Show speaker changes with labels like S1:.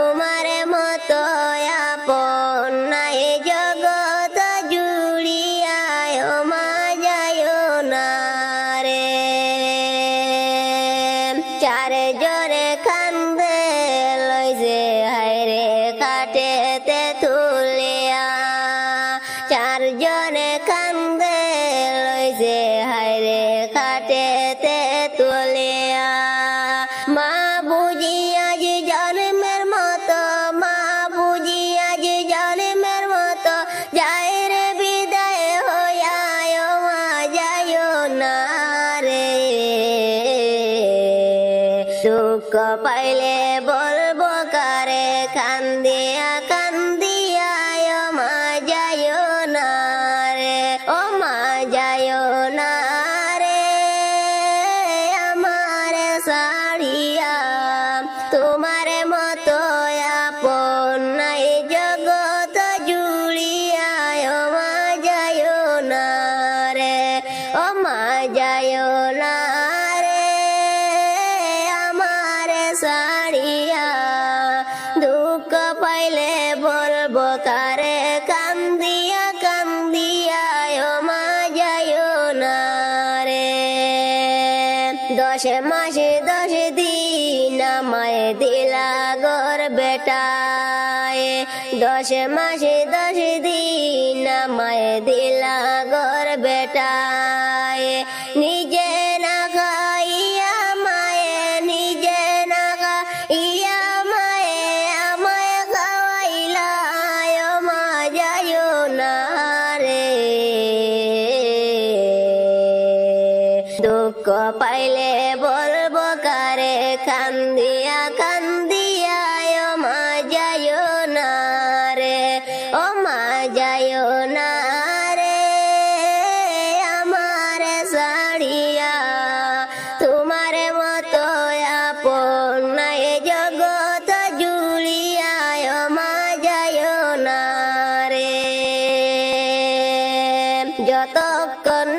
S1: তোমার মতো আপন নাই জগৎ জুড়িয়ায় ও মা যায়ো না রে। চার জনে কান্দে লই যে হায়রে কাটেতে তুলিয়া, চার জনে কান্দে লই যে হায়রে কাটেতে তুলিয়া। মা বুঝিয়া যে জন্মের মতো, মা বুঝিয়া যে জন্মের মতো যায় রে বিদায় হইয়া ও মা যায়ো না রে। দুঃখ পাইলে বলবো কারে কান্দিয়া কান্দিয়া ও মা যায়ো না রে, ও মা যায়ো না রে আমার সাড়িয়া। তোমার মতো আপন নাই জগৎ জুড়িয়া ও মা যায়ো না রে, ও মা যায়ো না রে আমার সাড়িয়া। দুঃখ পাইলে বলবো কারে কান্দিয়া কান্দিয়া ও মা যায়ো না রে। 10 মাসে 10 দিন আমায় দিলা গর বেটায়, 10 মাসে 10 দিন আমায় দিলা গর বেটায়। নিজে না খাইয়া মায়ে, নিজে না খাইয়া মায়ে আমায় খাওয়াইলা ও মা যায়ো না রে। দুঃখ পাইলে বলবো কারে কান্দিয়া কান্দিয়া ও মা যায়ো না রে, ও মা যায়ো না রে আমার সাড়িয়া। তোমার মতো আপন নাই জগৎ জুড়িয়া ও মা যায়ো না রে। যতক্ষণ